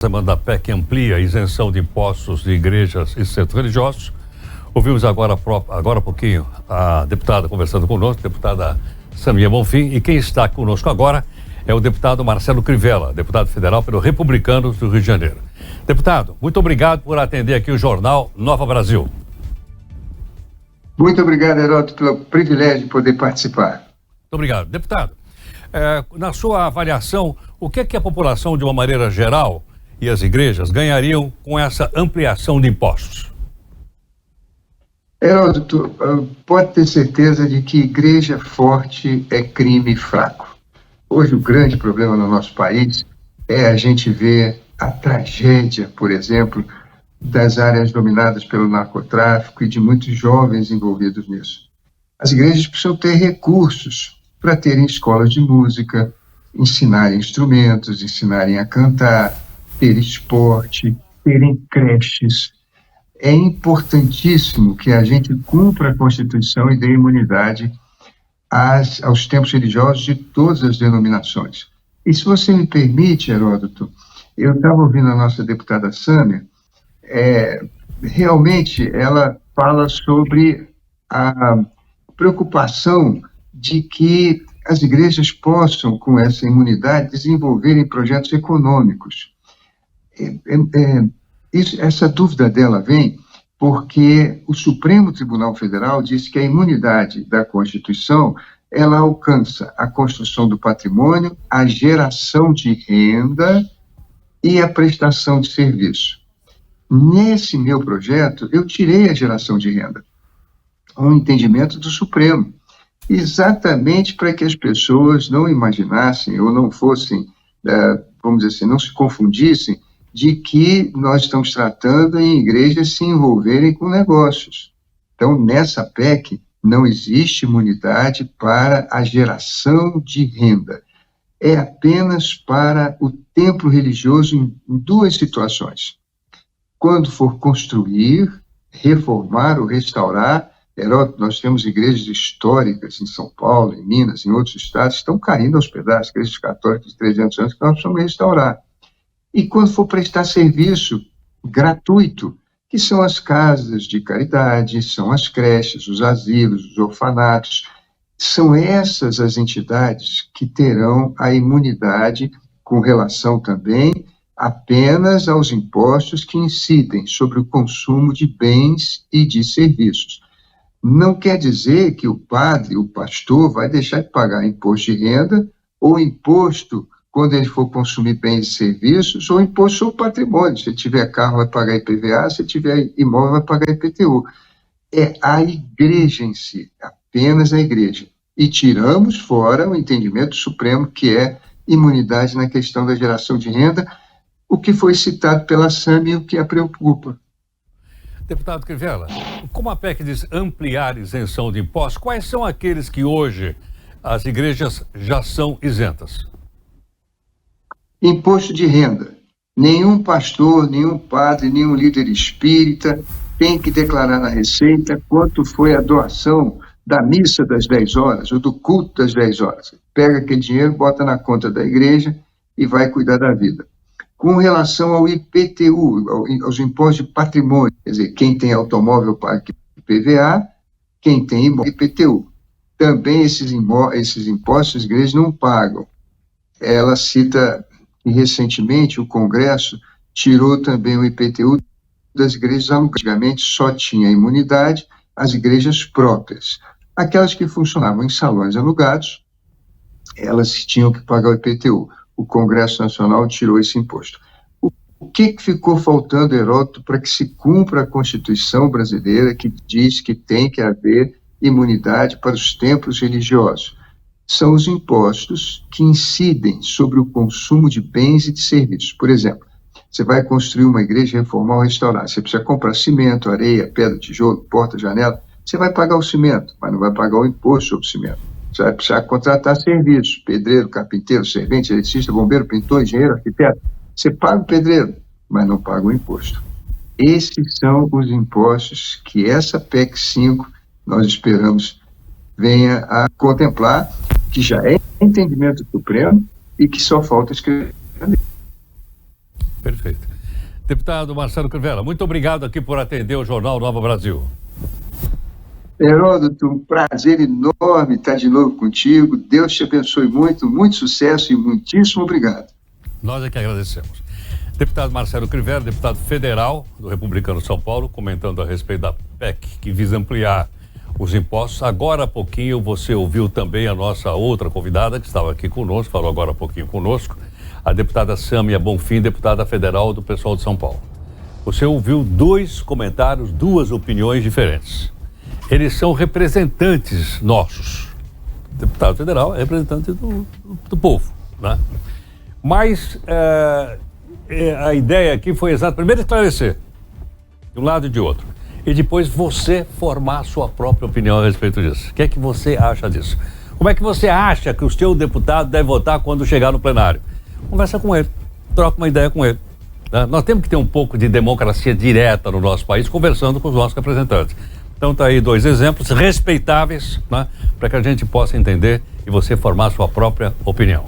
semana da PEC amplia a isenção de impostos de igrejas e centros religiosos. Ouvimos agora há pouquinho a deputada conversando conosco, a deputada Samia Bonfim, e quem está conosco agora é o deputado Marcelo Crivella, deputado federal pelo Republicanos do Rio de Janeiro. Deputado, muito obrigado por atender aqui o Jornal Nova Brasil. Muito obrigado, Heródoto, pelo privilégio de poder participar. Muito obrigado. Deputado, na sua avaliação, o que é que a população, de uma maneira geral, e as igrejas ganhariam com essa ampliação de impostos? Heródoto, pode ter certeza de que igreja forte é crime fraco. Hoje o grande problema no nosso país é a gente ver a tragédia, por exemplo, das áreas dominadas pelo narcotráfico e de muitos jovens envolvidos nisso. As igrejas precisam ter recursos para terem escolas de música, ensinarem instrumentos, ensinarem a cantar, ter esporte, terem creches. É importantíssimo que a gente cumpra a Constituição e dê imunidade aos templos religiosos de todas as denominações. E se você me permite, Heródoto, eu estava ouvindo a nossa deputada Samia, realmente ela fala sobre a preocupação de que as igrejas possam, com essa imunidade, desenvolverem projetos econômicos. Essa dúvida dela vem porque o Supremo Tribunal Federal disse que a imunidade da Constituição ela alcança a construção do patrimônio, a geração de renda e a prestação de serviço. Nesse meu projeto, eu tirei a geração de renda, um entendimento do Supremo, exatamente para que as pessoas não imaginassem ou não fossem, vamos dizer assim, não se confundissem de que nós estamos tratando em igrejas se envolverem com negócios. Então, nessa PEC, não existe imunidade para a geração de renda. É apenas para o templo religioso em duas situações. Quando for construir, reformar ou restaurar, Heródoto, nós temos igrejas históricas em São Paulo, em Minas, em outros estados, que estão caindo aos pedaços, igrejas católicas de 300 anos que nós precisamos restaurar. E quando for prestar serviço gratuito, que são as casas de caridade, são as creches, os asilos, os orfanatos, são essas as entidades que terão a imunidade com relação também apenas aos impostos que incidem sobre o consumo de bens e de serviços. Não quer dizer que o padre, o pastor, vai deixar de pagar imposto de renda ou imposto quando ele for consumir bens e serviços, ou imposto sobre o patrimônio. Se tiver carro, vai pagar IPVA, se tiver imóvel, vai pagar IPTU. É a igreja em si, apenas a igreja. E tiramos fora o entendimento supremo, que é imunidade na questão da geração de renda, o que foi citado pela Samia e o que a preocupa. Deputado Crivella, como a PEC diz ampliar isenção de impostos, quais são aqueles que hoje as igrejas já são isentas? Imposto de renda. Nenhum pastor, nenhum padre, nenhum líder espírita tem que declarar na Receita quanto foi a doação da missa das 10 horas ou do culto das 10 horas. Pega aquele dinheiro, bota na conta da igreja e vai cuidar da vida. Com relação ao IPTU, aos impostos de patrimônio, quer dizer, quem tem automóvel paga IPVA, quem tem imóvel IPTU. Também esses impostos as igrejas não pagam. Ela cita que recentemente o Congresso tirou também o IPTU das igrejas alugadas. Antigamente só tinha imunidade as igrejas próprias. Aquelas que funcionavam em salões alugados, elas tinham que pagar o IPTU. O Congresso Nacional tirou esse imposto. O que ficou faltando, Heródoto, para que se cumpra a Constituição brasileira que diz que tem que haver imunidade para os templos religiosos? São os impostos que incidem sobre o consumo de bens e de serviços. Por exemplo, você vai construir uma igreja, reformar ou restaurar. Você precisa comprar cimento, areia, pedra, tijolo, porta, janela. Você vai pagar o cimento, mas não vai pagar o imposto sobre o cimento. Você vai precisar contratar serviços, pedreiro, carpinteiro, servente, eletricista, bombeiro, pintor, engenheiro, arquiteto. Você paga o pedreiro, mas não paga o imposto. Esses são os impostos que essa PEC 5 nós esperamos venha a contemplar, que já é entendimento do Supremo e que só falta escrever. Perfeito. Deputado Marcelo Crivella, muito obrigado aqui por atender o Jornal Nova Brasil. Heródoto, um prazer enorme estar de novo contigo. Deus te abençoe muito, muito sucesso e muitíssimo obrigado. Nós é que agradecemos. Deputado Marcelo Crivella, deputado federal do Republicano São Paulo, comentando a respeito da PEC que visa ampliar os impostos. Agora há pouquinho você ouviu também a nossa outra convidada que estava aqui conosco, falou agora há pouquinho conosco, a deputada Sâmia Bonfim, deputada federal do pessoal de São Paulo. Você ouviu dois comentários, duas opiniões diferentes. Eles são representantes nossos. O deputado federal é representante do povo, né? Mas a ideia aqui foi exata. Primeiro esclarecer, de um lado e de outro. E depois você formar a sua própria opinião a respeito disso. O que é que você acha disso? Como é que você acha que o seu deputado deve votar quando chegar no plenário? Conversa com ele, troca uma ideia com ele. Né? Nós temos que ter um pouco de democracia direta no nosso país, conversando com os nossos representantes. Então tá aí dois exemplos respeitáveis, né, para que a gente possa entender e você formar a sua própria opinião.